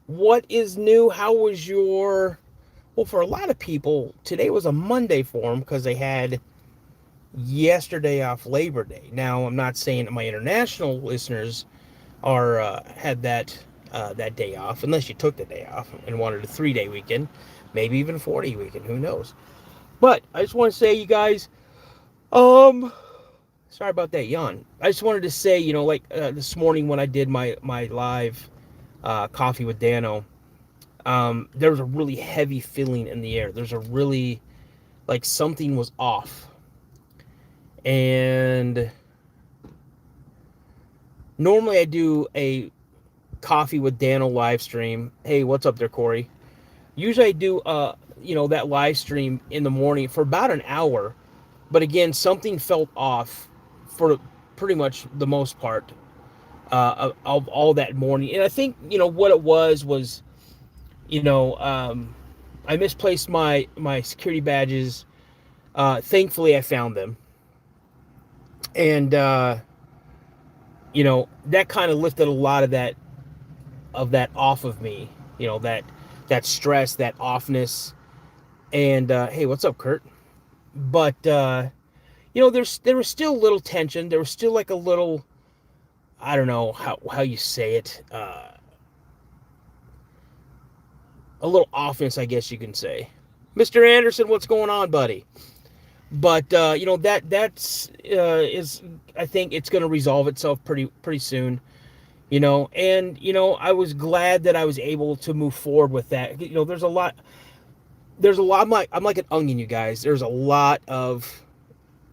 What is new? How was your... Well, for a lot of people, today was a Monday for them because they had yesterday off Labor Day. Now, I'm not saying that my international listeners are had that day off, unless you took the day off and wanted a 3 day weekend, maybe even a 4 day weekend. Who knows? But I just want to say, you guys, um, sorry about that yawn. I just wanted to say, like this morning when I did my live coffee with Dano, there was a really heavy feeling in the air. There's a really, like, something was off. And normally I do a coffee with Dano live stream. Hey, what's up there, Corey? Usually I do that live stream in the morning for about an hour. But again, something felt off for pretty much the most part of all that morning. And I think, what it was, I misplaced my security badges. Thankfully, I found them. And, that kind of lifted a lot of that off of me, that stress, that offness. And, hey, what's up, Kurt? But, there was still a little tension. There was still like a little, I don't know how you say it, a little offense, I guess you can say. Mr. Anderson, what's going on, buddy? But that's is, I think it's going to resolve itself pretty soon. And I was glad that I was able to move forward with that. There's a lot. I'm like an onion, you guys. There's a lot of...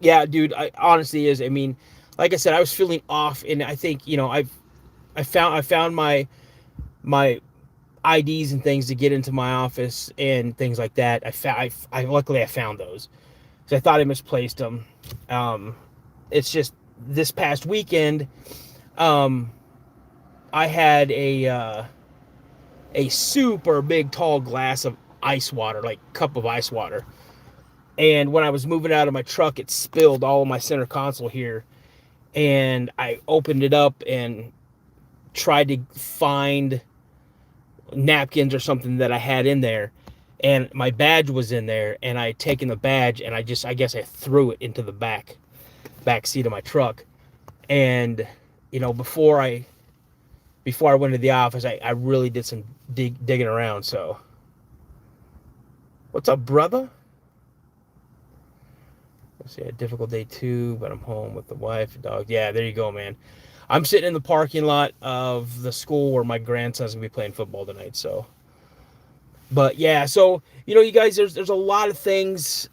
Yeah, dude, I honestly is. I mean, like I said, I was feeling off, and I think, I found my IDs and things to get into my office and things like that. Luckily I found those, because I thought I misplaced them. It's just this past weekend, I had a super big tall glass of ice water, like cup of ice water. And when I was moving out of my truck, it spilled all of my center console here. And I opened it up and tried to find napkins or something that I had in there. And my badge was in there, and I had taken the badge, and I guess I threw it into the back seat of my truck. And, before I went to the office, I really did some digging around. So, what's up, brother? Let's see, a difficult day too, but I'm home with the wife and dog. Yeah, there you go, man. I'm sitting in the parking lot of the school where my grandson's gonna be playing football tonight. So, but yeah, so you guys, there's a lot of things.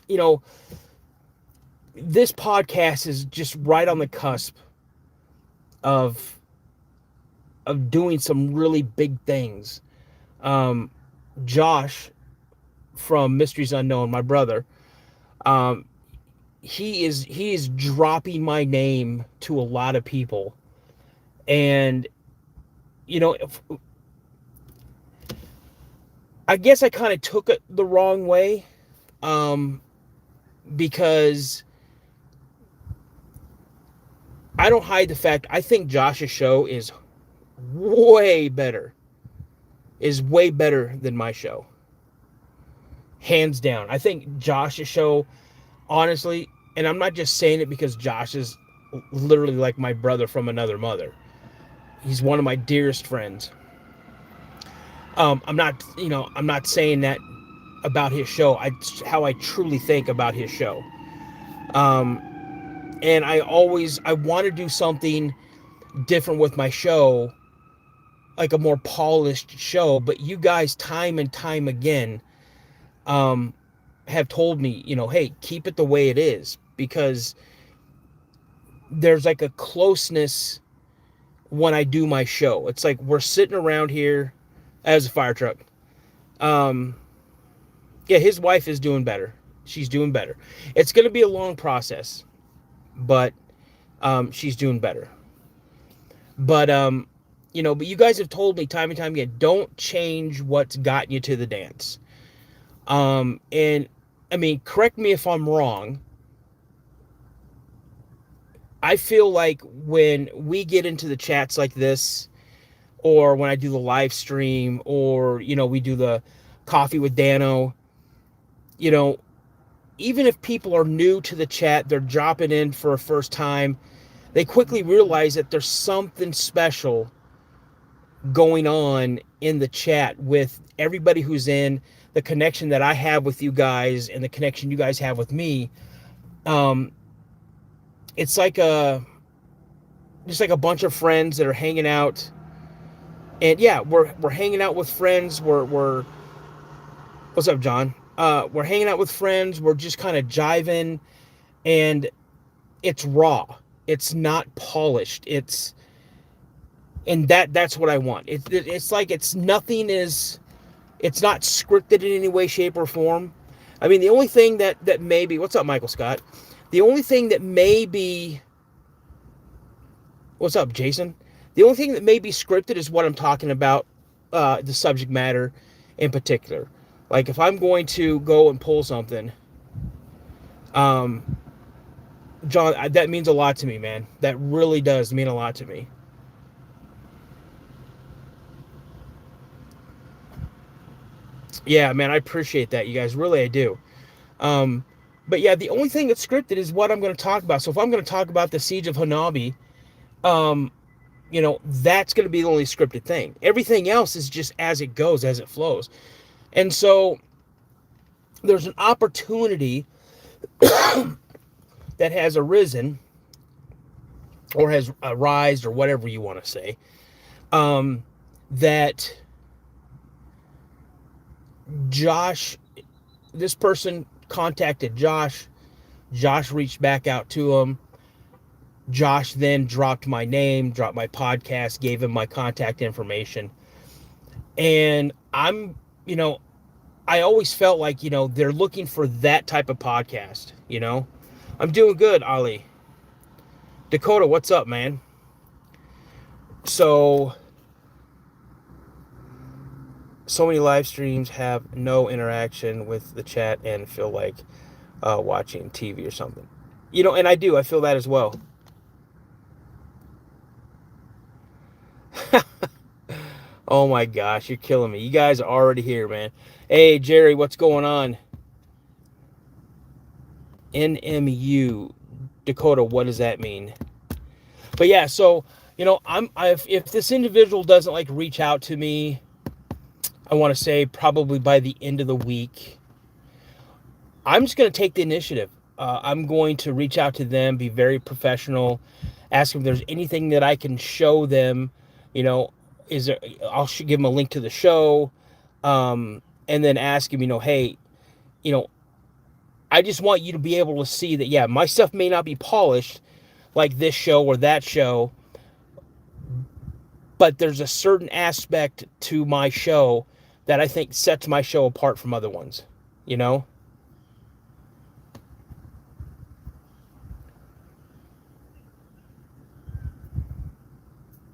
This podcast is just right on the cusp of doing some really big things. Josh from Mysteries Unknown, my brother, he is dropping my name to a lot of people. And I guess I kind of took it the wrong way, because I don't hide the fact I think Josh's show is way better than my show, hands down. I think Josh's show, honestly, and I'm not just saying it because Josh is literally like my brother from another mother. He's one of my dearest friends. I'm not saying that about his show. How I truly think about his show. And I want to do something different with my show, like a more polished show. But you guys, time and time again, have told me, hey, keep it the way it is, because there's like a closeness when I do my show. It's like we're sitting around here as a fire truck. Yeah, his wife is doing better. She's doing better. It's going to be a long process, but she's doing better. But but you guys have told me time and time again, don't change what's gotten you to the dance. And I mean, correct me if I'm wrong. I feel like when we get into the chats like this, or when I do the live stream, or, we do the coffee with Dano, you know, even if people are new to the chat, they're dropping in for a first time, they quickly realize that there's something special going on in the chat with everybody who's in, the connection that I have with you guys and the connection you guys have with me. It's like just like a bunch of friends that are hanging out. And yeah, we're hanging out with friends. We're what's up, John? We're hanging out with friends. We're just kind of jiving, and it's raw. It's not polished. That's what I want. It's like it's not scripted in any way, shape, or form. I mean, the only thing that maybe, what's up, Michael Scott? The only thing that may be, what's up, Jason? The only thing that may be scripted is what I'm talking about, the subject matter in particular. Like if I'm going to go and pull something, John, that means a lot to me, man. That really does mean a lot to me. Yeah, man, I appreciate that, you guys. Really, I do. But yeah, the only thing that's scripted is what I'm going to talk about. So if I'm going to talk about the Siege of Hanabi, that's going to be the only scripted thing. Everything else is just as it goes, as it flows. And so there's an opportunity that has arisen, or has arisen, or whatever you want to say, that Josh, this person contacted Josh. Josh reached back out to him. Josh then dropped my name, dropped my podcast, gave him my contact information. And I always felt like, they're looking for that type of podcast, I'm doing good, Ali. Dakota, what's up, man? So many live streams have no interaction with the chat and feel like watching TV or something. And I feel that as well. Oh my gosh, you're killing me. You guys are already here, man. Hey, Jerry, what's going on? NMU, Dakota, what does that mean? But yeah, so, if this individual doesn't reach out to me, I want to say probably by the end of the week, I'm just going to take the initiative. I'm going to reach out to them, be very professional, ask them if there's anything that I can show them. I'll give them a link to the show, and then ask him, hey, I just want you to be able to see that, yeah, my stuff may not be polished like this show or that show, but there's a certain aspect to my show that I think sets my show apart from other ones,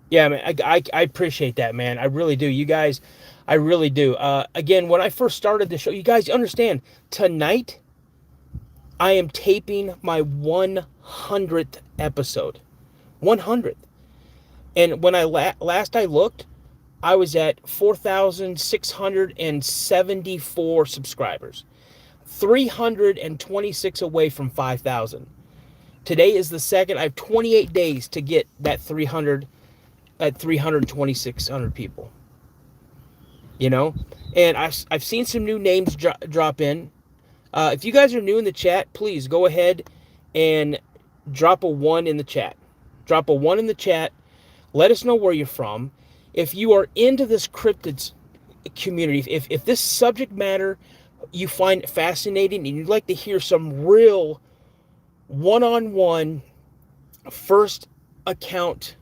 Yeah, man, I appreciate that, man. I really do. You guys, I really do. Again, when I first started the show, you guys understand, tonight I am taping my 100th episode. 100th. And when I last I looked, I was at 4,674 subscribers. 326 away from 5,000. Today is the second. I have 28 days to get that 326 people. And I've seen some new names drop in. If you guys are new in the chat, please go ahead and drop a 1 in the chat. Drop a 1 in the chat. Let us know where you're from. If you are into this cryptid community, if this subject matter you find fascinating and you'd like to hear some real one-on-one first account,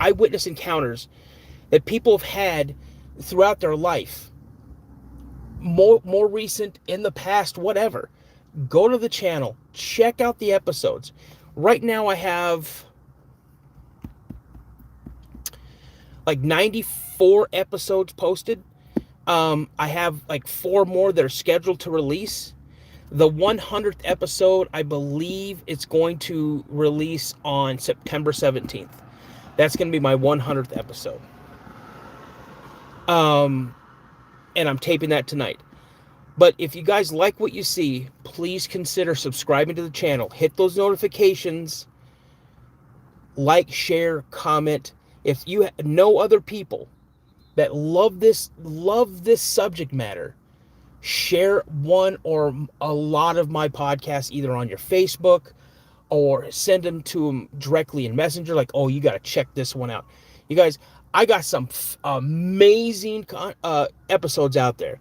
eyewitness encounters that people have had throughout their life, more recent, in the past, whatever, go to the channel, check out the episodes. Right now I have 94 episodes posted. I have 4 more that are scheduled to release. The 100th episode, I believe it's going to release on September 17th. That's going to be my 100th episode. And I'm taping that tonight. But if you guys like what you see, please consider subscribing to the channel. Hit those notifications. Like, share, comment. If you know other people that love this subject matter, share one or a lot of my podcasts either on your Facebook or send them to them directly in Messenger. Like, oh, you got to check this one out. You guys, I got some amazing episodes out there.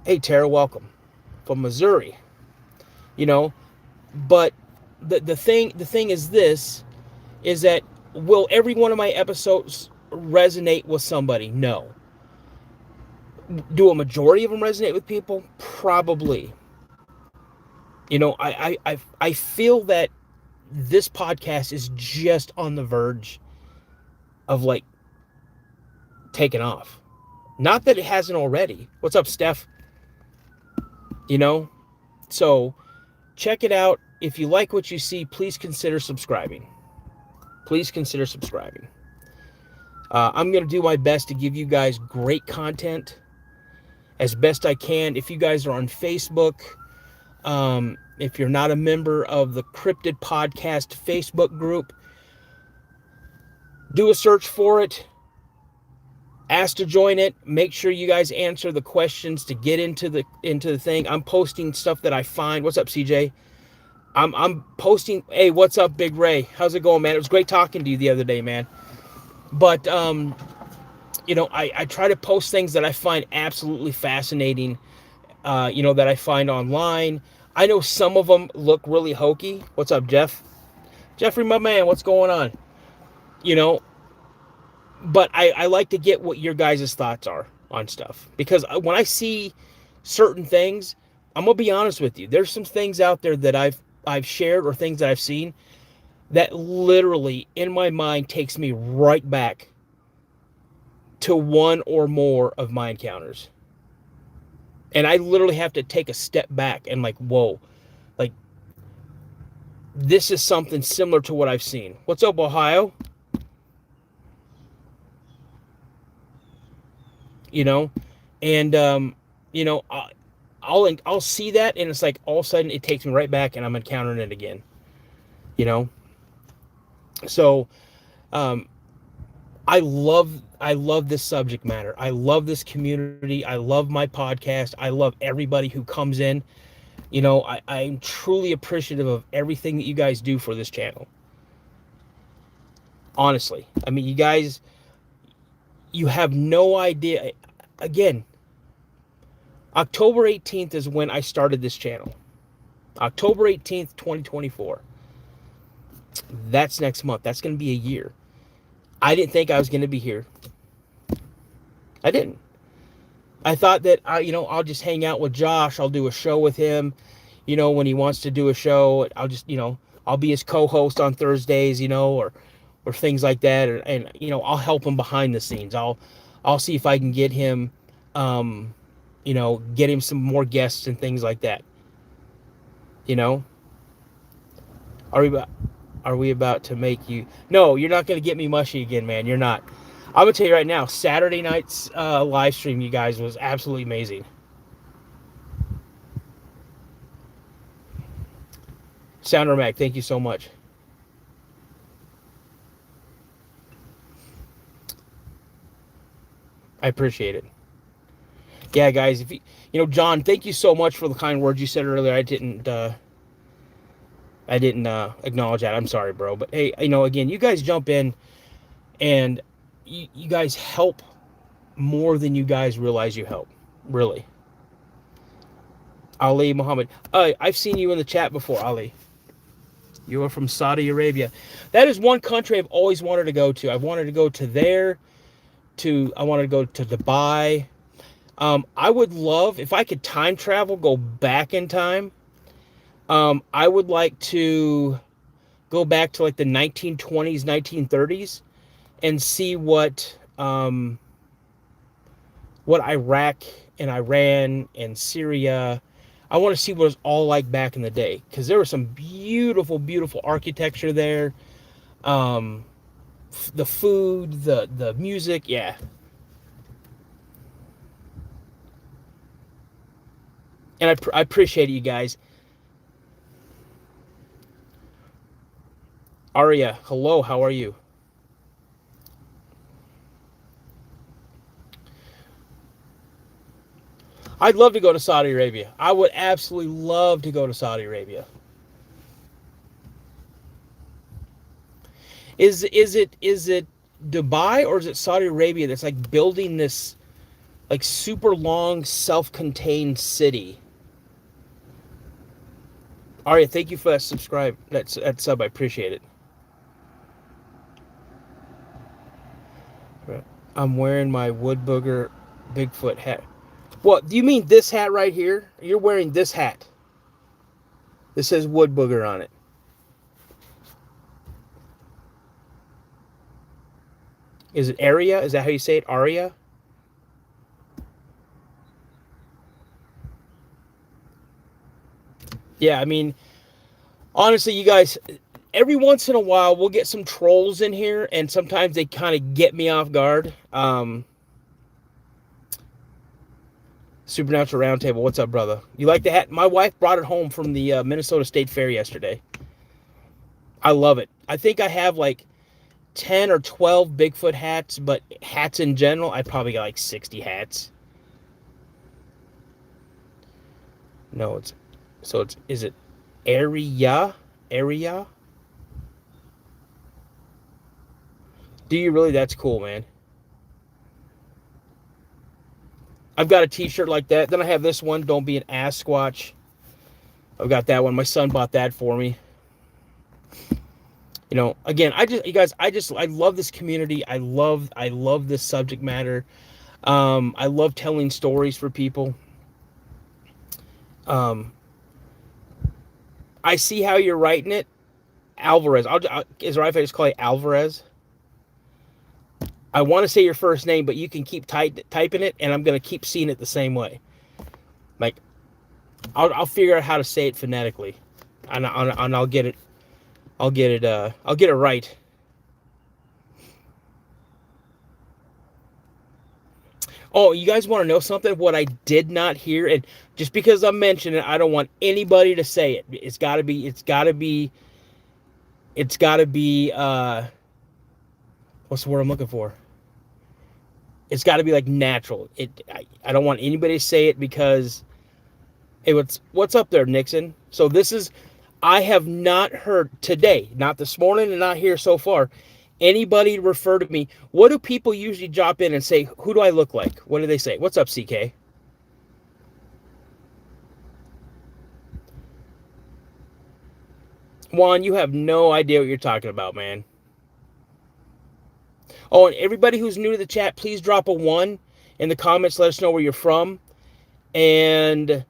Hey, Tara, welcome from Missouri. You know, but the thing is this, is that will every one of my episodes resonate with somebody? No. Do a majority of them resonate with people? Probably. You know, I feel that this podcast is just on the verge of like taking off. Not that it hasn't already. What's up, Steph? You know, so check it out. If you like what you see, please consider subscribing. Please consider subscribing. I'm going to do my best to give you guys great content as best I can. If you guys are on Facebook, if you're not a member of the Cryptid Podcast Facebook group, do a search for it. Ask to join it. Make sure you guys answer the questions to get into the thing. I'm posting stuff that I find. What's up, CJ? I'm posting. Hey, what's up, Big Ray? How's it going, man? It was great talking to you the other day, man. But you know, I try to post things that I find absolutely fascinating. You know, that I find online. I know some of them look really hokey. What's up, Jeff? Jeffrey, my man, what's going on? You know, but I like to get what your guys' thoughts are on stuff. Because when I see certain things, I'm going to be honest with you. There's some things out there that I've shared or things that I've seen that literally, in my mind, takes me right back to one or more of my encounters. And I literally have to take a step back and like, whoa, like, this is something similar to what I've seen. What's up, Ohio? You know, and you know, I'll see that, and it's like all of a sudden it takes me right back, and I'm encountering it again. You know, so I love this subject matter. I love this community. I love my podcast. I love everybody who comes in. You know, I'm truly appreciative of everything that you guys do for this channel. Honestly, I mean, you guys, you have no idea. Again, October 18th is when I started this channel. October 18th, 2024. That's next month. That's going to be a year. I didn't think I was going to be here. I didn't. I thought that, you know, I'll just hang out with Josh. I'll do a show with him. You know, when he wants to do a show, I'll just, you know, I'll be his co-host on Thursdays, you know, or things like that. And you know, I'll help him behind the scenes. I'll see if I can get him, you know, get him some more guests and things like that. You know, are we about to make you? No, you're not going to get me mushy again, man. You're not. I'm going to tell you right now, Saturday night's live stream, you guys, was absolutely amazing. Sounder Mac, thank you so much. I appreciate it. Yeah, guys, if you know, John, thank you so much for the kind words you said earlier. I didn't acknowledge that. I'm sorry, bro. But hey, you know, again, you guys jump in and you guys help more than you guys realize you help. Really. Ali Muhammad. I've seen you in the chat before, Ali. You are from Saudi Arabia. That is one country I've always wanted to go to. I've wanted to go to there. I wanted to go to Dubai. I would love, if I could time travel, go back in time. I would like to go back to like the 1920s, 1930s and see what Iraq and Iran and Syria, I want to see what it was all like back in the day, because there was some beautiful, beautiful architecture there. the food, the music, yeah. And I appreciate it, you guys. Aria, hello, how are you? I'd love to go to Saudi Arabia. I would absolutely love to go to Saudi Arabia. Is it Dubai or is it Saudi Arabia that's like building this like super long self-contained city? Aria, thank you for that subscribe. That sub. I appreciate it. I'm wearing my wood booger Bigfoot hat. What do you mean this hat right here? You're wearing this hat. This says wood booger on it. Is it Aria? Is that how you say it? Aria? Yeah, I mean, honestly, you guys, every once in a while we'll get some trolls in here, and sometimes they kind of get me off guard. Supernatural Roundtable, what's up, brother? You like the hat? My wife brought it home from the Minnesota State Fair yesterday. I love it. I think I have like 10 or 12 Bigfoot hats, but hats in general, I probably got like 60 hats. No, is it Area? Area? Do you really? That's cool, man. I've got a t-shirt like that. Then I have this one, Don't Be an Ass Squatch. I've got that one. My son bought that for me. You know, again, I love this community. I love this subject matter. I love telling stories for people. I see how you're writing it. Alvarez. Is it right if I just call you Alvarez? I want to say your first name, but you can keep typing it, and I'm going to keep seeing it the same way. Like, I'll figure out how to say it phonetically, and I'll get it. I'll get it right. Oh, you guys want to know something? What I did not hear, and just because I'm mentioning it, I don't want anybody to say it. It's got to be. What's the word I'm looking for? It's got to be like natural. I don't want anybody to say it because what's up there, Nixon? So I have not heard today, not this morning and not here so far, anybody refer to me. What do people usually drop in and say? Who do I look like? What do they say? What's up, CK? Juan, you have no idea what you're talking about, man. Oh, and everybody who's new to the chat, please drop a 1 in the comments. Let us know where you're from. And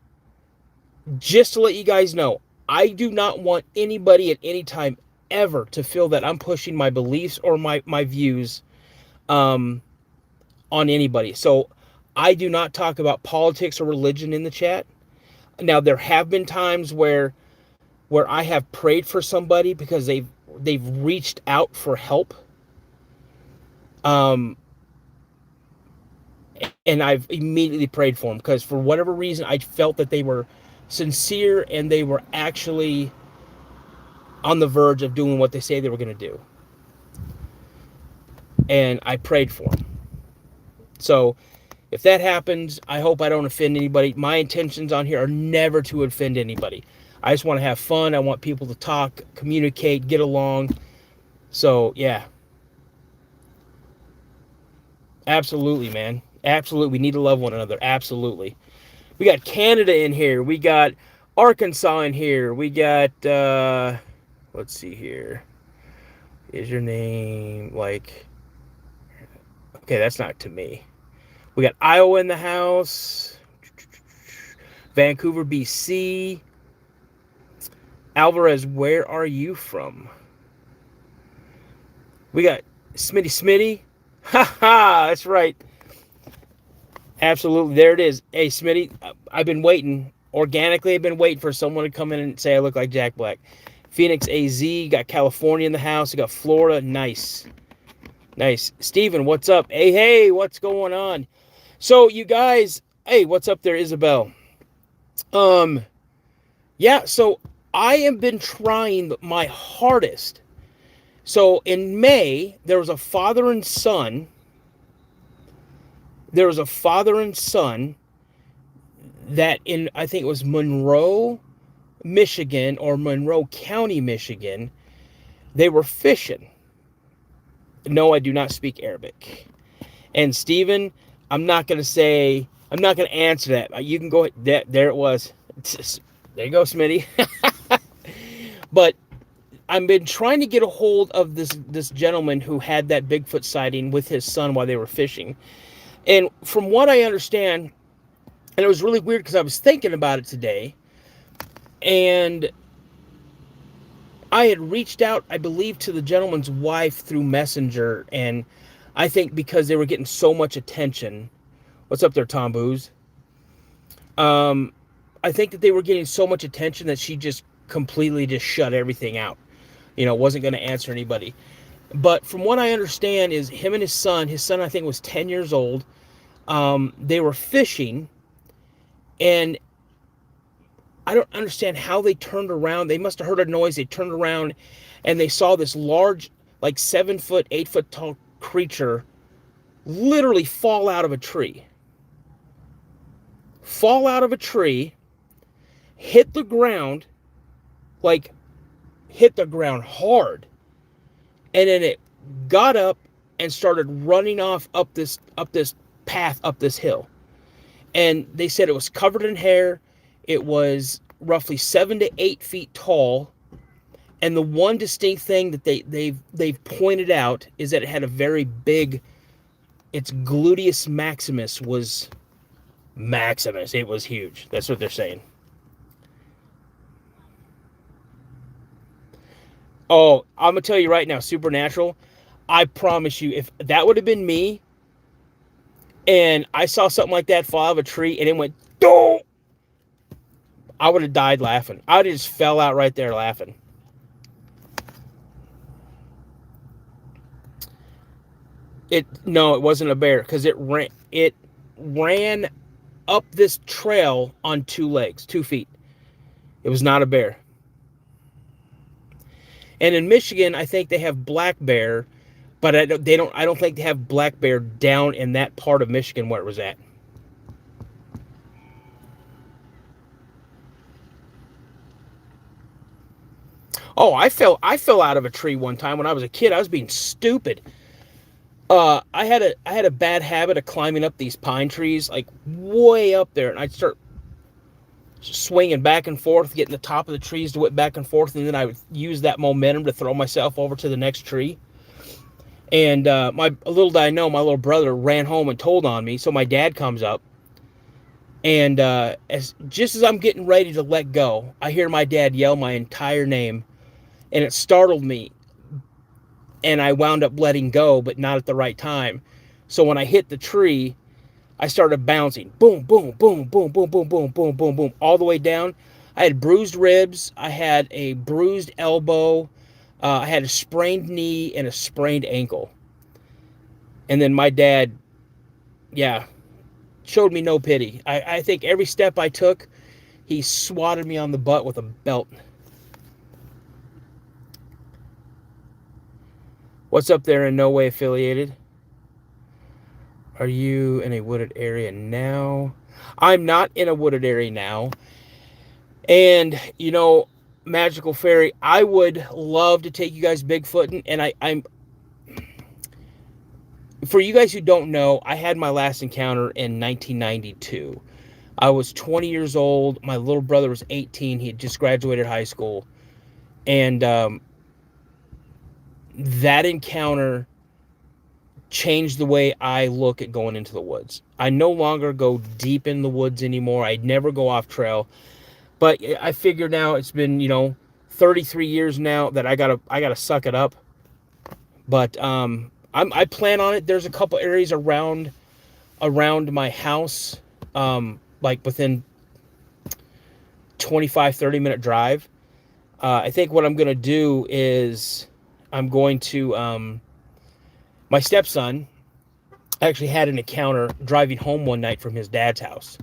just to let you guys know, I do not want anybody at any time ever to feel that I'm pushing my beliefs or my views on anybody. So I do not talk about politics or religion in the chat. Now, there have been times where I have prayed for somebody because they've reached out for help. And I've immediately prayed for them because for whatever reason I felt that they were sincere and they were actually on the verge of doing what they say they were going to do. And I prayed for them. So if that happens, I hope I don't offend anybody. My intentions on here are never to offend anybody. I just want to have fun. I want people to talk, communicate, get along. So, yeah. Absolutely, man. Absolutely. We need to love one another. Absolutely. We got Canada in here. We got Arkansas in here. We got, let's see here. Is your name like, okay, that's not to me. We got Iowa in the house. Vancouver, BC. Alvarez, where are you from? We got Smitty. Ha ha, that's right. Absolutely, there it is. Hey, Smitty, I've been waiting. Organically, I've been waiting for someone to come in and say I look like Jack Black. Phoenix, AZ, got California in the house. We got Florida, nice. Nice. Steven, what's up? Hey, what's going on? So, you guys, hey, what's up there, Isabel? Um, yeah, so I have been trying my hardest. So, in May, there was a father and son. There was a father and son that in, I think it was Monroe, Michigan, or Monroe County, Michigan. They were fishing. No, I do not speak Arabic. And Stephen, I'm not going to answer that. You can go, there it was. There you go, Smitty. But I've been trying to get a hold of this gentleman who had that Bigfoot sighting with his son while they were fishing. And from what I understand, and it was really weird because I was thinking about it today, and I had reached out, I believe, to the gentleman's wife through Messenger, and I think because they were getting so much attention. What's up there, Tom Booze? I think that they were getting so much attention that she just completely just shut everything out. Wasn't going to answer anybody. But from what I understand is him and his son I think was 10 years old. They were fishing, and I don't understand how they turned around. They must have heard a noise. They turned around and they saw this large, like 7-foot, 8-foot tall creature literally fall out of a tree. Fall out of a tree, hit the ground, like hit the ground hard. And then it got up and started running off up this path, up this hill. And they said it was covered in hair. It was roughly 7 to 8 feet tall. And the one distinct thing that they've pointed out is that it had a very big, its gluteus maximus was Maximus. It was huge. That's what they're saying. Oh, I'm going to tell you right now, Supernatural, I promise you, if that would have been me, and I saw something like that fall out of a tree, and it went, don't, I would have died laughing. I would have just fell out right there laughing. No, it wasn't a bear, because it ran up this trail on 2 legs, 2 feet. It was not a bear. And in Michigan, I think they have black bear, but I don't think they have black bear down in that part of Michigan where it was at. Oh, I fell out of a tree one time when I was a kid. I was being stupid. I had a bad habit of climbing up these pine trees, like way up there, and I'd start swinging back and forth, getting the top of the trees to whip back and forth, and then I would use that momentum to throw myself over to the next tree. And little did I know, my little brother ran home and told on me. So my dad comes up, and just as I'm getting ready to let go, I hear my dad yell my entire name, and it startled me. And I wound up letting go, but not at the right time. So when I hit the tree, I started bouncing. Boom, boom, boom, boom, boom, boom, boom, boom, boom, boom, all the way down. I had bruised ribs. I had a bruised elbow. I had a sprained knee and a sprained ankle. And then my dad, showed me no pity. I think every step I took, he swatted me on the butt with a belt. What's up there in No Way Affiliated? Are you in a wooded area now? I'm not in a wooded area now. And, Magical Fairy, I would love to take you guys Bigfooting. And I'm for you guys who don't know, I had my last encounter in 1992. I was 20 years old. My little brother was 18. He had just graduated high school. And that encounter changed the way I look at going into the woods. I no longer go deep in the woods anymore. I never go off trail. But I figure now it's been, 33 years now that I gotta suck it up. But I plan on it. There's a couple areas around my house, like within 25-30 minute drive. I think what I'm gonna do is I'm going to My stepson actually had an encounter driving home one night from his dad's house.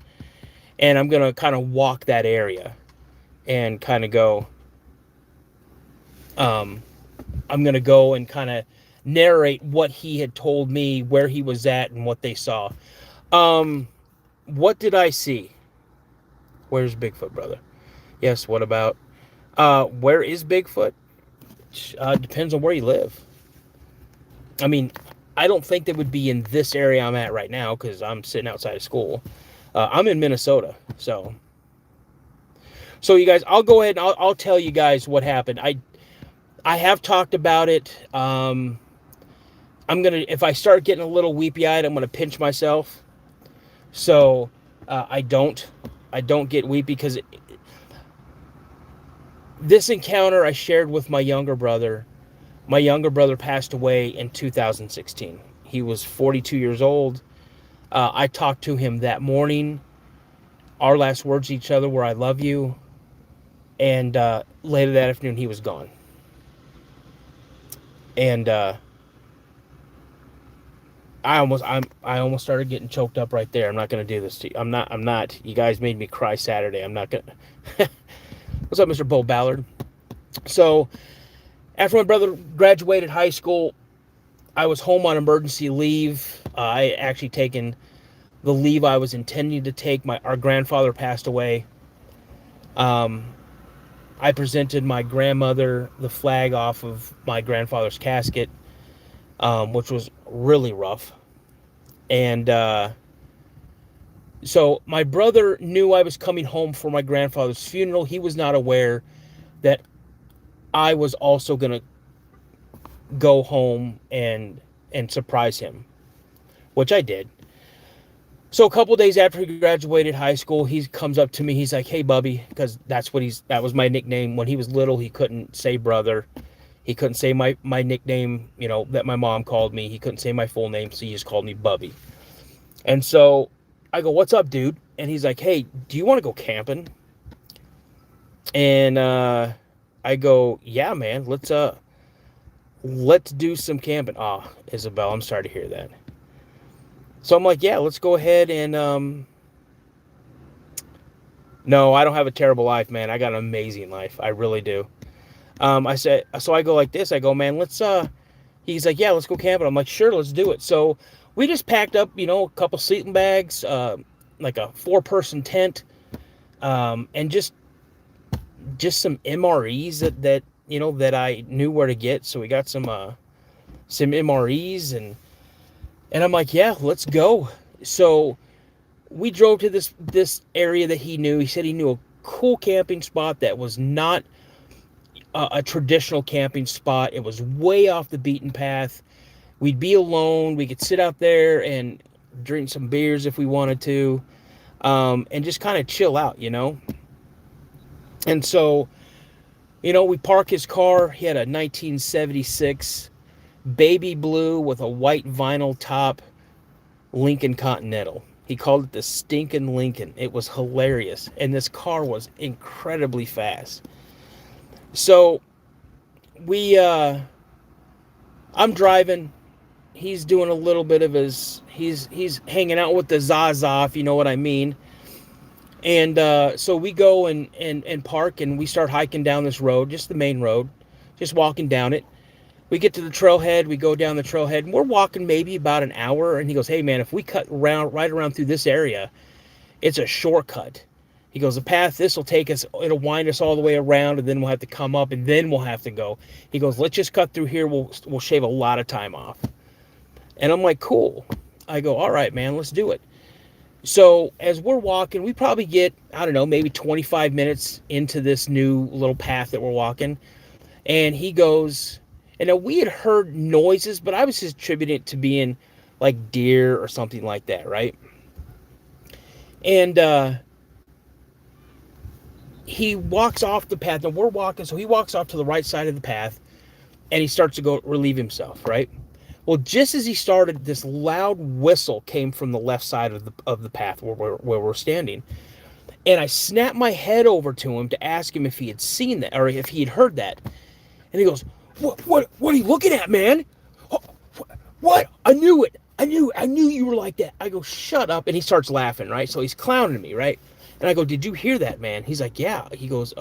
And I'm going to kind of walk that area and kind of go, I'm going to go and kind of narrate what he had told me, where he was at, and what they saw. What did I see? Where's Bigfoot, brother? Yes, what about? Where is Bigfoot? Depends on where you live. I mean, I don't think they would be in this area I'm at right now because I'm sitting outside of school. I'm in Minnesota, so you guys, I'll go ahead and I'll tell you guys what happened. I have talked about it. I'm gonna, if I start getting a little weepy-eyed, I'm gonna pinch myself. So I don't get weepy because this encounter I shared with my younger brother. My younger brother passed away in 2016. He was 42 years old. I talked to him that morning. Our last words to each other were, "I love you." And later that afternoon, he was gone. And I almost started getting choked up right there. I'm not going to do this to you. I'm not. You guys made me cry Saturday. I'm not going to. What's up, Mr. Bo Ballard? So, after my brother graduated high school, I was home on emergency leave. I actually taken the leave I was intending to take. Our grandfather passed away. I presented my grandmother the flag off of my grandfather's casket, which was really rough. And so my brother knew I was coming home for my grandfather's funeral. He was not aware that I was also going to go home and surprise him, which I did. So a couple days after he graduated high school, he comes up to me. He's like, "Hey, Bubby," because that was my nickname. When he was little, he couldn't say brother. He couldn't say my nickname, that my mom called me. He couldn't say my full name, so he just called me Bubby. And so I go, "What's up, dude?" And he's like, "Hey, do you want to go camping?" And I go, "Yeah, man, let's do some camping." Oh, Isabel, I'm sorry to hear that. So I'm like, "Yeah, let's go ahead and no, I don't have a terrible life, man. I got an amazing life. I really do." I said, so I go like this. I go, "Man, let's he's like, "Yeah, let's go camping." I'm like, "Sure, let's do it." So we just packed up, a couple sleeping bags, like a 4-person tent, and just some MREs that I knew where to get. So we got some MREs and I'm like, "Yeah, let's go." So we drove to this area that he knew. He said he knew a cool camping spot that was not a traditional camping spot. It was way off the beaten path. We'd be alone. We could sit out there and drink some beers if we wanted to, and just kind of chill out, And so, we park his car. He had a 1976 baby blue with a white vinyl top Lincoln Continental. He called it the Stinkin' Lincoln. It was hilarious. And this car was incredibly fast. So I'm driving. He's doing a little bit of he's hanging out with the Zaza, if you know what I mean. And so we go and park, and we start hiking down this road, just the main road, just walking down it. We get to the trailhead, we go down the trailhead, and we're walking maybe about an hour, and he goes, "Hey, man, if we cut right around through this area, it's a shortcut." He goes, "The path, this will take us, it'll wind us all the way around, and then we'll have to come up, and then we'll have to go." He goes, "Let's just cut through here, we'll shave a lot of time off." And I'm like, "Cool." I go, "All right, man, let's do it." So as we're walking, we probably get, I don't know, maybe 25 minutes into this new little path that we're walking. And he goes, and now we had heard noises, but I was just attributing it to being like deer or something like that, right? And he walks off the path. Now we're walking, so he walks off to the right side of the path, and he starts to go relieve himself, right? Well, just as he started, this loud whistle came from the left side of the path where we're standing. And I snapped my head over to him to ask him if he had seen that, or if he had heard that. And he goes, What are you looking at, man? what? I knew it. I knew you were like that. I go, shut up. And he starts laughing, right? So he's clowning me, right? And I go, did you hear that, man? He's like, yeah. He goes,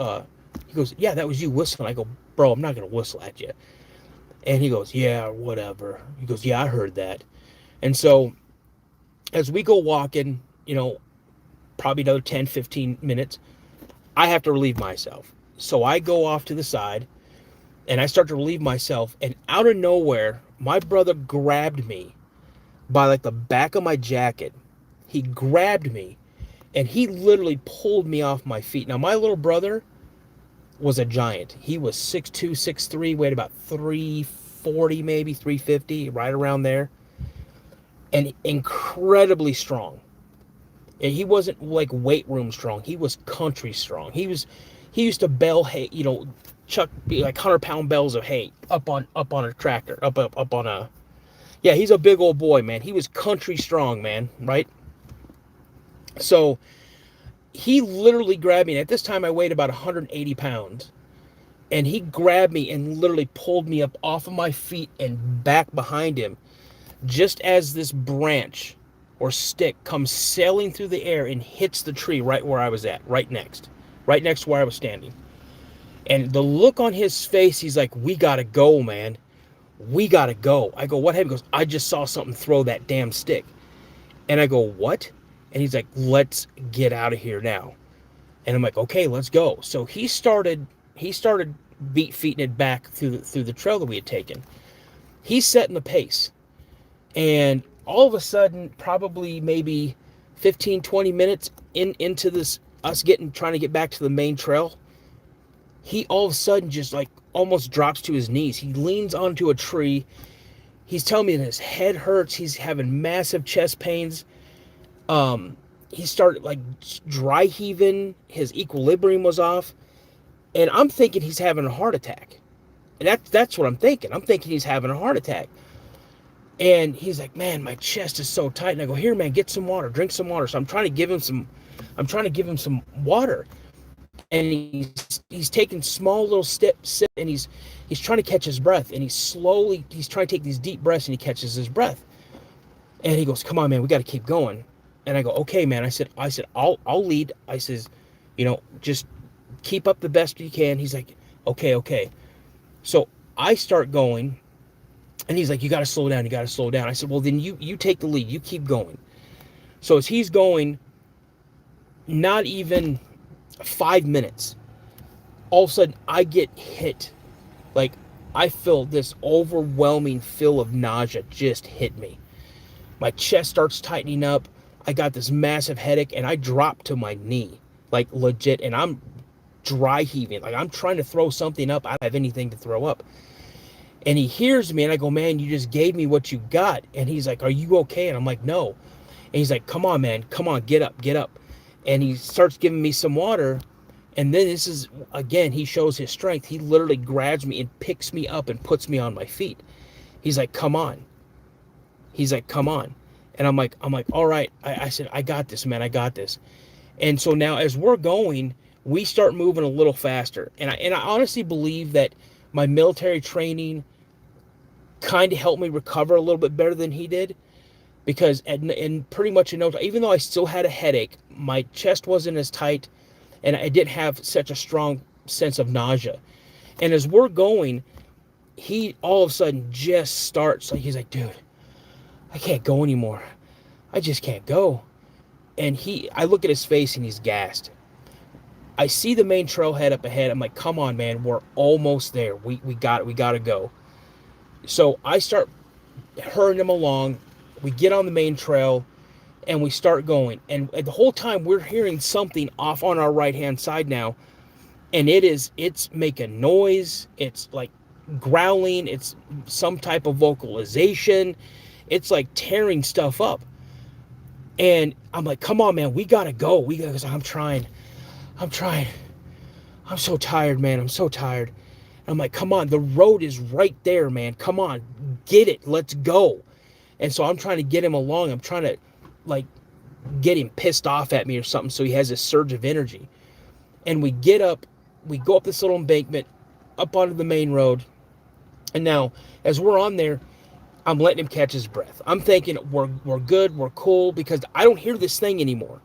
yeah, that was you whistling. I go, bro, I'm not going to whistle at you. And he goes, yeah, whatever. He goes, yeah, I heard that. And so as we go walking, probably another 10, 15 minutes, I have to relieve myself. So I go off to the side and I start to relieve myself. And out of nowhere, my brother grabbed me by like the back of my jacket. He grabbed me and he literally pulled me off my feet. Now, my little brother was a giant. He was 6'2", 6'3", weighed about 340, maybe 350, right around there. And incredibly strong. And he wasn't like weight room strong. He was country strong. He used to bale hay, chuck like 100-pound bales of hay up on a tractor, up on a. Yeah, he's a big old boy, man. He was country strong, man, right? So he literally grabbed me. And at this time, I weighed about 180 pounds. And he grabbed me and literally pulled me up off of my feet and back behind him. Just as this branch or stick comes sailing through the air and hits the tree right where I was at, right next to where I was standing. And the look on his face, he's like, we gotta go, man. We gotta go. I go, what happened? He goes, I just saw something throw that damn stick. And I go, what? And he's like, let's get out of here now. And I'm like, okay, let's go. So he started feeting it back through the trail that we had taken. He's setting the pace. And all of a sudden, probably maybe 15, 20 minutes into this, us trying to get back to the main trail, he all of a sudden just like almost drops to his knees. He leans onto a tree. He's telling me that his head hurts. He's having massive chest pains. He started like dry heaving. His equilibrium was off. And I'm thinking he's having a heart attack. And that's what I'm thinking. I'm thinking he's having a heart attack. And he's like, man, my chest is so tight. And I go, here, man, get some water, drink some water. So I'm trying to give him some water. And he's taking small little sips, and he's trying to catch his breath. And he's trying to take these deep breaths, and he catches his breath. And he goes, come on, man, we got to keep going. And I go, okay, man. I said, I'll lead. I says, just keep up the best you can. He's like, okay. So I start going. And he's like, you got to slow down. I said, well, then you take the lead. You keep going. So as he's going, not even 5 minutes, all of a sudden I get hit. Like, I feel this overwhelming feel of nausea just hit me. My chest starts tightening up. I got this massive headache, and I drop to my knee, like legit. And I'm dry heaving. Like, I'm trying to throw something up. I don't have anything to throw up. And he hears me, and I go, man, you just gave me what you got. And he's like, are you okay? And I'm like, no. And he's like, come on, man. Come on, get up. And he starts giving me some water. And then this is, again, he shows his strength. He literally grabs me and picks me up and puts me on my feet. He's like, come on. And I'm like, all right. I said, I got this, man. I got this. And so now as we're going, we start moving a little faster. And I honestly believe that my military training kind of helped me recover a little bit better than he did, because in pretty much in no time, even though I still had a headache, my chest wasn't as tight, and I didn't have such a strong sense of nausea. And as we're going, he all of a sudden just starts, like, he's like, dude, I can't go anymore. I just can't go. And I look at his face, and he's gassed. I see the main trailhead up ahead. I'm like, come on, man, we're almost there. We got to go. So I start hurrying him along. We get on the main trail, and we start going. And the whole time we're hearing something off on our right-hand side now. And it's making noise. It's like growling. It's some type of vocalization. It's like tearing stuff up. And I'm like, come on, man, we got to go. Because I'm trying. I'm so tired, man. I'm so tired. I'm like, come on, the road is right there, man. Come on, get it. Let's go. And so I'm trying to get him along. I'm trying to, like, get him pissed off at me or something so he has a surge of energy. And we go up this little embankment, up onto the main road. And now, as we're on there, I'm letting him catch his breath. I'm thinking we're good, we're cool, because I don't hear this thing anymore.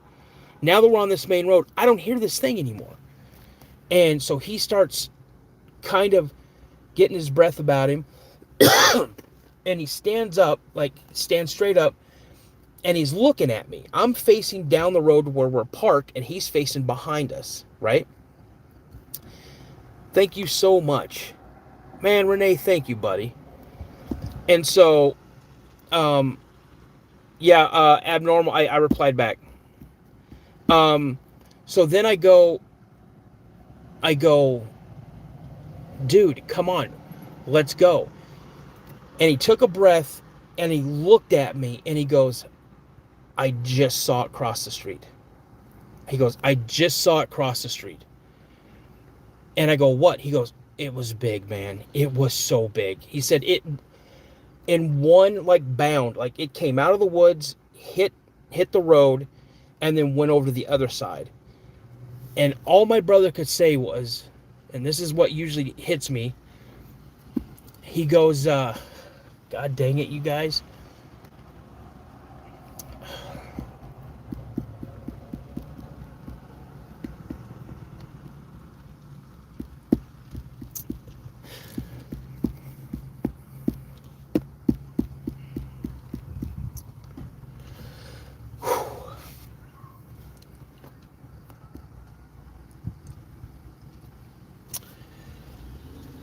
Now that we're on this main road, I don't hear this thing anymore. And so he starts kind of getting his breath about him. And he stands up, like stands straight up, and he's looking at me. I'm facing down the road where we're parked, and he's facing behind us, right? Thank you so much. Man, Renee, thank you, buddy. And so, abnormal, I replied back. So then I go, dude, come on, let's go. And he took a breath, and he looked at me, and he goes, I just saw it cross the street. He goes, I just saw it cross the street. And I go, what? He goes, it was big, man. It was so big. He said it, in one, like, bound, like it came out of the woods, hit the road, and then went over to the other side. And all my brother could say was, and this is what usually hits me, he goes, God dang it, you guys.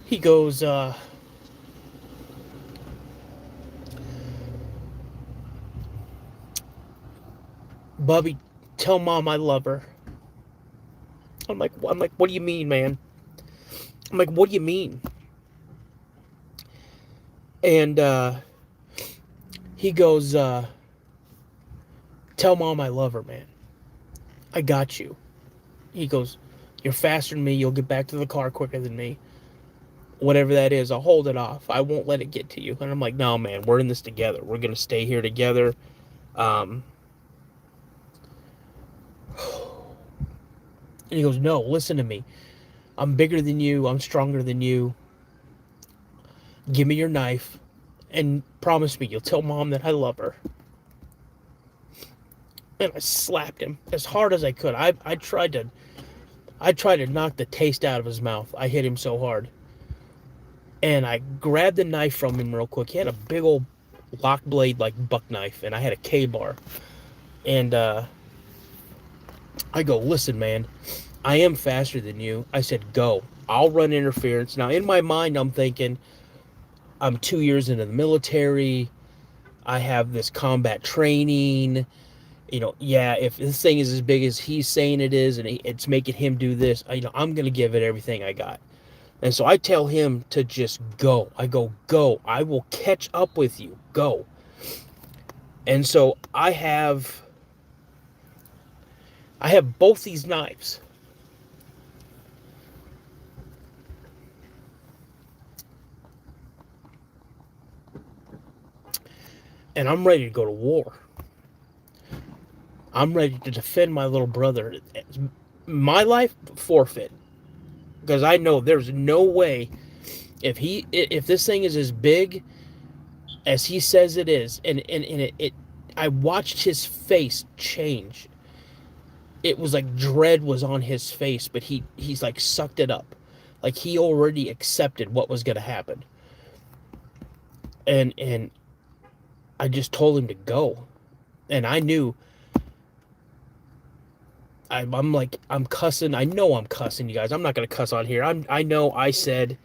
He goes, Bubby, tell Mom I love her. I'm like, what do you mean, man? I'm like, what do you mean? And he goes, tell Mom I love her, man. I got you. He goes, you're faster than me. You'll get back to the car quicker than me. Whatever that is, I'll hold it off. I won't let it get to you. And I'm like, no, man, we're in this together. We're going to stay here together. And he goes, no, listen to me. I'm bigger than you. I'm stronger than you. Give me your knife and promise me you'll tell Mom that I love her. And I slapped him as hard as I could. I tried to knock the taste out of his mouth. I hit him so hard. And I grabbed the knife from him real quick. He had a big old lock blade, like buck knife, and I had a K-bar. And I go, listen, man, I am faster than you. I said, go. I'll run interference. Now, in my mind, I'm thinking, I'm 2 years into the military. I have this combat training. You know, yeah, if this thing is as big as he's saying it is, and it's making him do this, I'm going to give it everything I got. And so I tell him to just go. I go, go. I will catch up with you. Go. And so I have both these knives. And I'm ready to go to war. I'm ready to defend my little brother. My life, forfeit. Because I know there's no way, if this thing is as big as he says it is, and I watched his face change. It was like dread was on his face, but he's like sucked it up. Like he already accepted what was going to happen. And I just told him to go. And I knew, I'm like, I'm cussing. I know I'm cussing, you guys. I'm not going to cuss on here. I know I said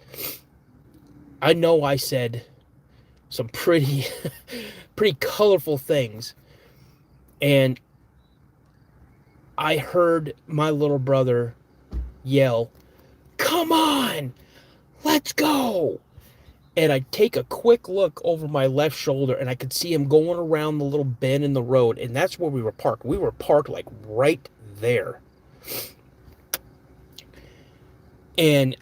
some pretty colorful things. And I heard my little brother yell, come on, let's go. And I take a quick look over my left shoulder, and I could see him going around the little bend in the road. And that's where we were parked. We were parked like right there. And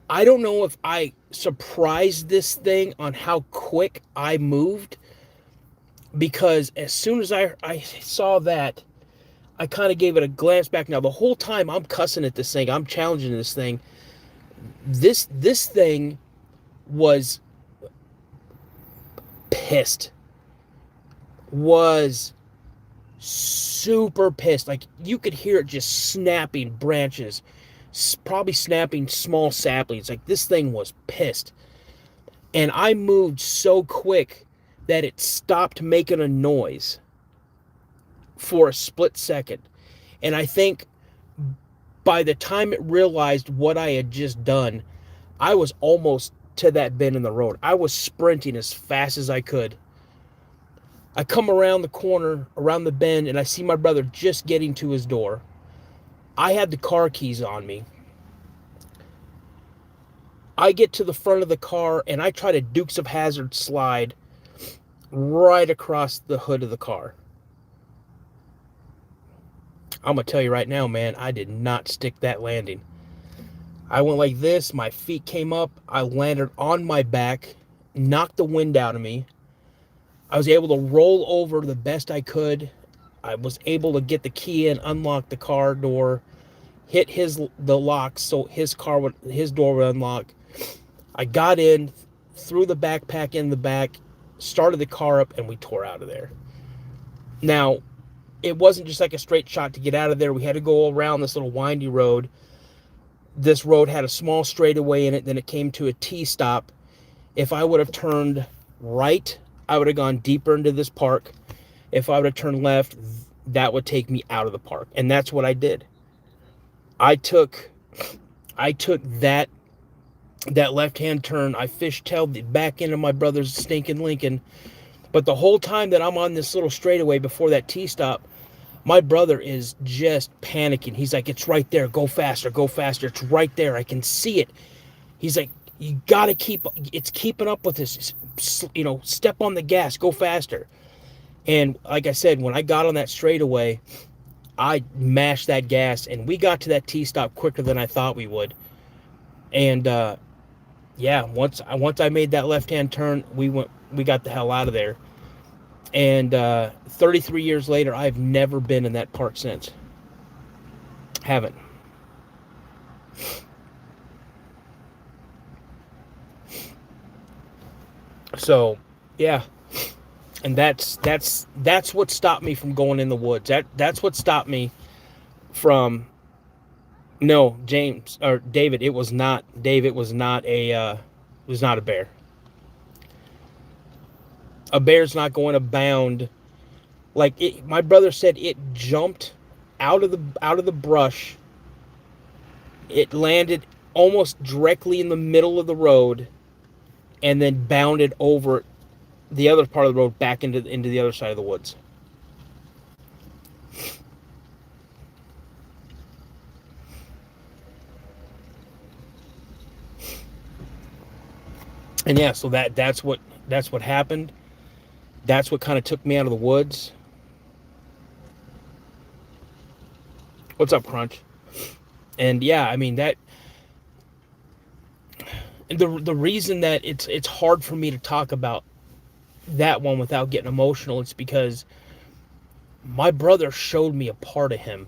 I don't know if I surprised this thing on how quick I moved, because as soon as I saw that, I kind of gave it a glance back. Now the whole time I'm cussing at this thing, I'm challenging this thing. This thing was pissed. Was super pissed. Like, you could hear it just snapping branches, probably snapping small saplings. Like, this thing was pissed. And I moved so quick that it stopped making a noise for a split second. And I think by the time it realized what I had just done, I was almost to that bend in the road. I was sprinting as fast as I could. I come around the corner, around the bend, and I see my brother just getting to his door. I had the car keys on me. I get to the front of the car, and I try to Dukes of Hazzard slide right across the hood of the car. I'm going to tell you right now, man, I did not stick that landing. I went like this, my feet came up, I landed on my back, knocked the wind out of me. I was able to roll over the best I could. I was able to get the key in, unlock the car door, hit the lock so his door would unlock. I got in, threw the backpack in the back, started the car up, and we tore out of there. Now, it wasn't just like a straight shot to get out of there. We had to go around this little windy road. This road had a small straightaway in it. Then it came to a T-stop. If I would have turned right, I would have gone deeper into this park. If I would have turned left, that would take me out of the park. And that's what I did. I took that left-hand turn. I fishtailed back into my brother's stinking Lincoln. But the whole time that I'm on this little straightaway before that T-stop, my brother is just panicking. He's like, it's right there. Go faster, go faster. It's right there. I can see it. He's like, you got to it's keeping up with us. Step on the gas, go faster. And like I said, when I got on that straightaway, I mashed that gas, and we got to that T-stop quicker than I thought we would. And once I made that left-hand turn, we got the hell out of there. And 33 years later, I've never been in that park since. Haven't. So, yeah. And that's what stopped me from going in the woods. That's what stopped me from. No, James or David, it was not a bear. A bear's not going to bound like it. My brother said it jumped out of the brush. It landed almost directly in the middle of the road, and then bounded over the other part of the road back into the other side of the woods. And yeah, so that's what happened. That's what kind of took me out of the woods. What's up, Crunch? And yeah, I mean that. And the reason that it's hard for me to talk about that one without getting emotional, it's because my brother showed me a part of him.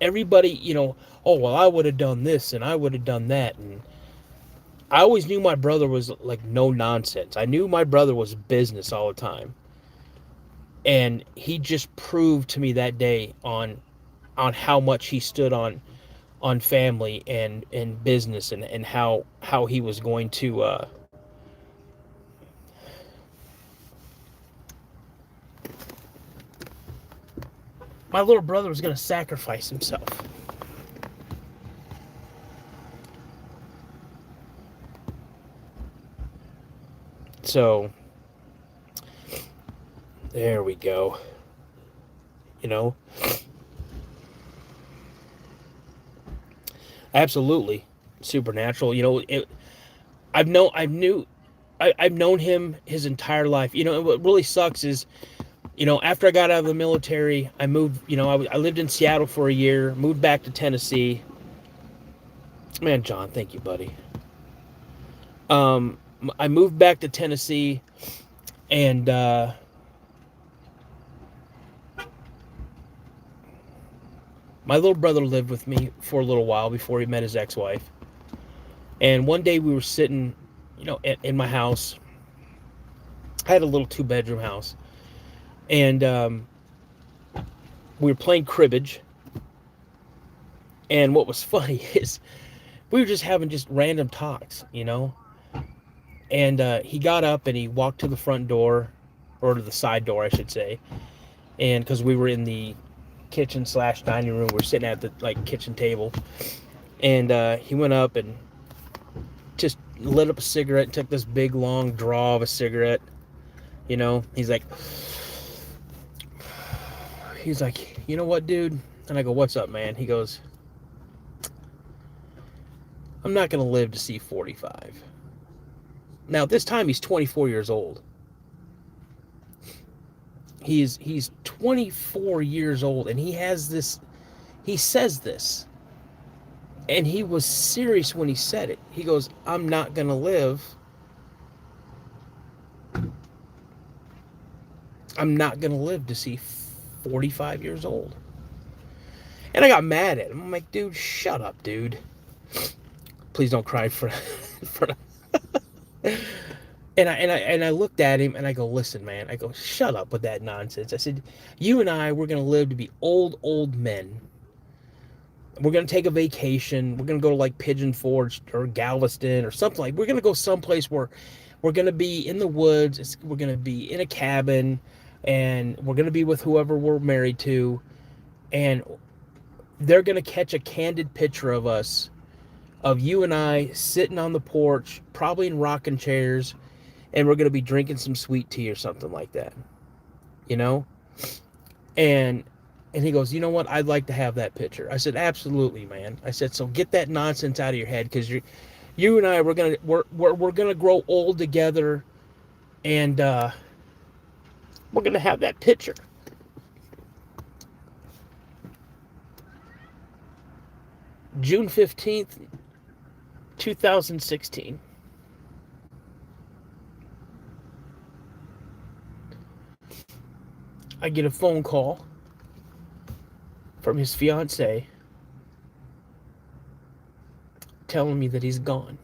Everybody, oh well, I would have done this and I would have done that, and I always knew my brother was like no nonsense. I knew my brother was business all the time. And he just proved to me that day on how much he stood on family and business and how he was going to my little brother was going to sacrifice himself. So, there we go. Absolutely supernatural. I've known him his entire life. What really sucks is, after I got out of the military, I moved. I lived in Seattle for a year, moved back to Tennessee. Man, John, thank you, buddy. I moved back to Tennessee, and my little brother lived with me for a little while before he met his ex-wife. And one day we were sitting, in my house, I had a little 2-bedroom house, and we were playing cribbage. And what was funny is we were just having just random talks, you know. And he got up and he walked to the front door, or to the side door, I should say. And because we were in the kitchen slash dining room, we are sitting at the kitchen table, and he went up and just lit up a cigarette and took this big long draw of a cigarette. You know, he's like, you know what, dude? And I go, what's up, man? He goes, I'm not gonna live to see 45. Now this time he's 24 years old. He's 24 years old, and he has this. He says this, and he was serious when he said it. He goes, I'm not gonna live. I'm not gonna live to see 45 years old. And I got mad at him. I'm like, dude, shut up, dude. Please don't cry for And I looked at him and I go, listen, man. I go, shut up with that nonsense. I said, you and I, we're going to live to be old men. We're going to take a vacation. We're going to go to like Pigeon Forge or Galveston or something like. We're going to go someplace where we're going to be in the woods. We're going to be in a cabin, and we're going to be with whoever we're married to. And they're going to catch a candid picture of us, of you and I sitting on the porch, probably in rocking chairs, and we're going to be drinking some sweet tea or something like that, you know? And he goes, you know what? I'd like to have that picture. I said, absolutely, man. I said, so get that nonsense out of your head, because you and I, we're gonna grow old together, and we're gonna have that picture. June 15th, 2016. I get a phone call from his fiance telling me that he's gone.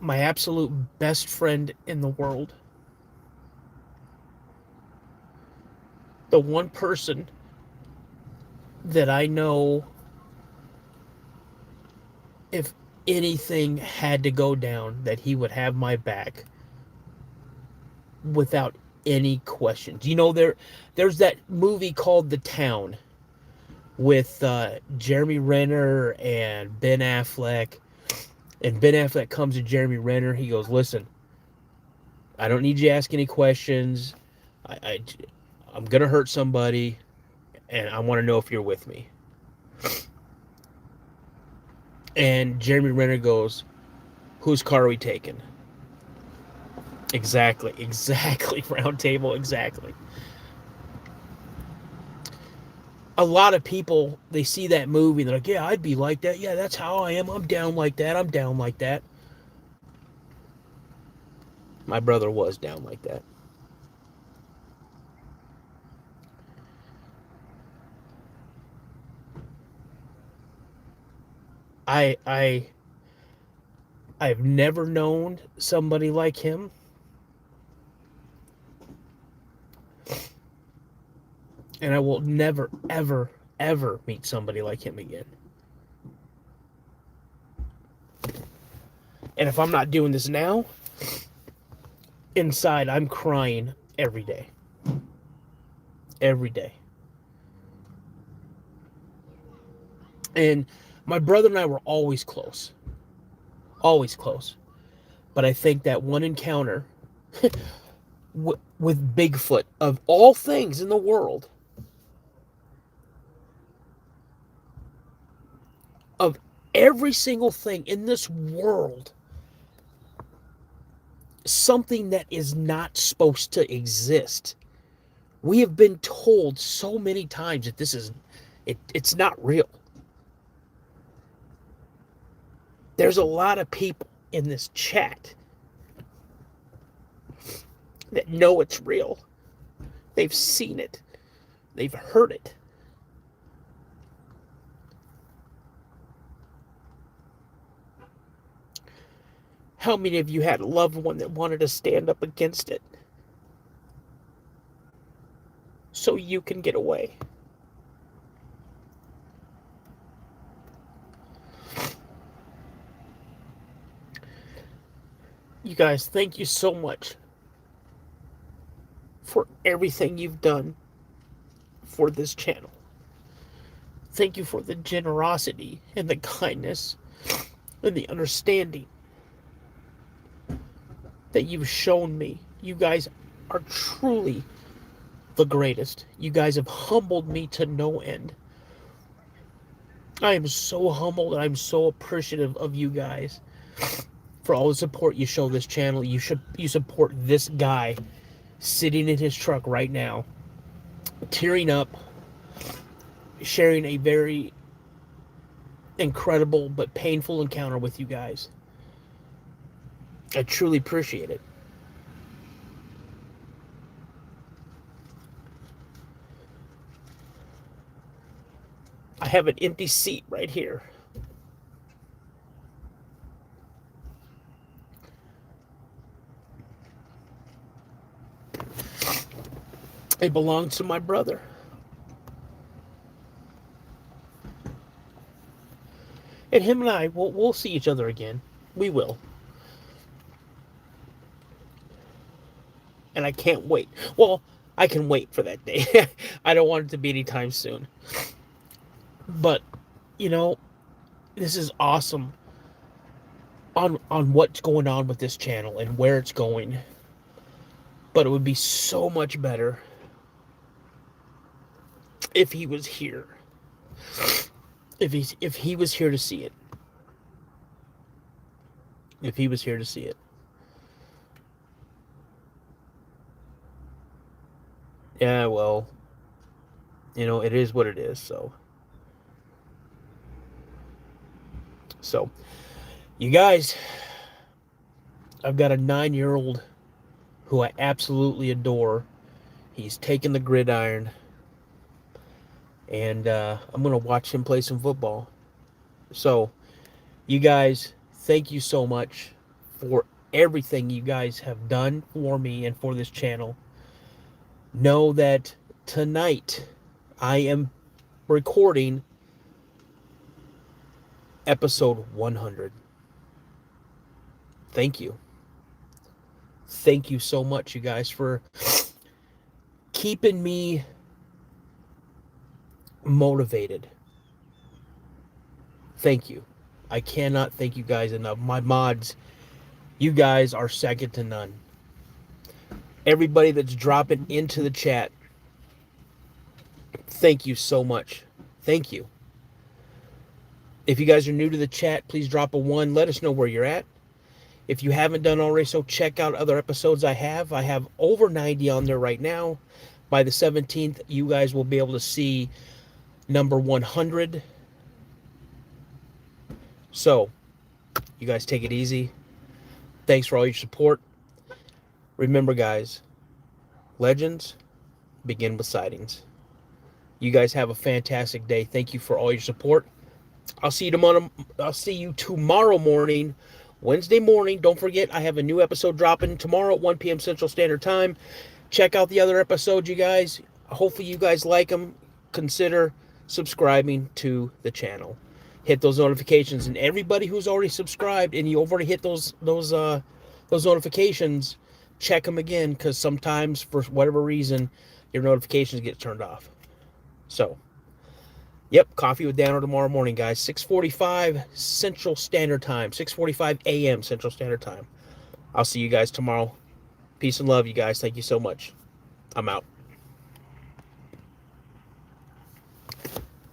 My absolute best friend in the world. The one person that I know, if anything had to go down, that he would have my back without any questions. You know, there's that movie called The Town with Jeremy Renner and Ben Affleck. And Ben Affleck comes to Jeremy Renner. He goes, listen, I don't need you to ask any questions. I'm going to hurt somebody, and I want to know if you're with me. And Jeremy Renner goes, whose car are we taking? Exactly. Round table, exactly. A lot of people, they see that movie, and they're like, yeah, I'd be like that. Yeah, that's how I am. I'm down like that. I'm down like that. My brother was down like that. I've never known somebody like him. And I will never, ever, ever meet somebody like him again. And if I'm not doing this now, inside I'm crying every day. Every day. And my brother and I were always close. Always close. But I think that one encounter with Bigfoot, of all things in the world, of every single thing in this world, something that is not supposed to exist. We have been told so many times that this is, it's not real. There's a lot of people in this chat that know it's real. They've seen it. They've heard it. How many of you had a loved one that wanted to stand up against it so you can get away? You guys, thank you so much for everything you've done for this channel. Thank you for the generosity and the kindness and the understanding that you've shown me. You guys are truly the greatest. You guys have humbled me to no end. I am so humbled and I'm so appreciative of you guys for all the support you show this channel. You support this guy sitting in his truck right now, tearing up, sharing a very incredible but painful encounter with you guys. I truly appreciate it. I have an empty seat right here. It belongs to my brother. And him and I, we'll see each other again. We will. And I can't wait. Well, I can wait for that day. I don't want it to be anytime soon. But, you know, this is awesome on what's going on with this channel and where it's going. But it would be so much better if he was here. If he was here to see it. If he was here to see it. Yeah, well, you know, it is what it is, so. So, you guys, I've got a 9-year-old who I absolutely adore. He's taken the gridiron, and I'm going to watch him play some football. So, you guys, thank you so much for everything you guys have done for me and for this channel. Know that tonight I am recording episode 100. Thank you. Thank you so much, you guys, for keeping me motivated. Thank you. I cannot thank you guys enough. My mods, you guys are second to none. Everybody that's dropping into the chat, thank you so much. Thank you. If you guys are new to the chat, please drop a 1. Let us know where you're at. If you haven't done already so, check out other episodes I have. I have over 90 on there right now. By the 17th, you guys will be able to see number 100. So, you guys take it easy. Thanks for all your support. Remember, guys, legends begin with sightings. You guys have a fantastic day. Thank you for all your support. I'll see you tomorrow morning, Wednesday morning. Don't forget, I have a new episode dropping tomorrow at 1 p.m. Central Standard Time. Check out the other episodes, you guys. Hopefully you guys like them. Consider subscribing to the channel. Hit those notifications, and everybody who's already subscribed and you've already hit those notifications, check them again, because sometimes for whatever reason your notifications get turned off. So, yep, Coffee with Dano tomorrow morning, guys. 6:45 Central Standard Time. 6:45 a.m. Central Standard Time. I'll see you guys tomorrow. Peace and love, you guys. Thank you so much. I'm out.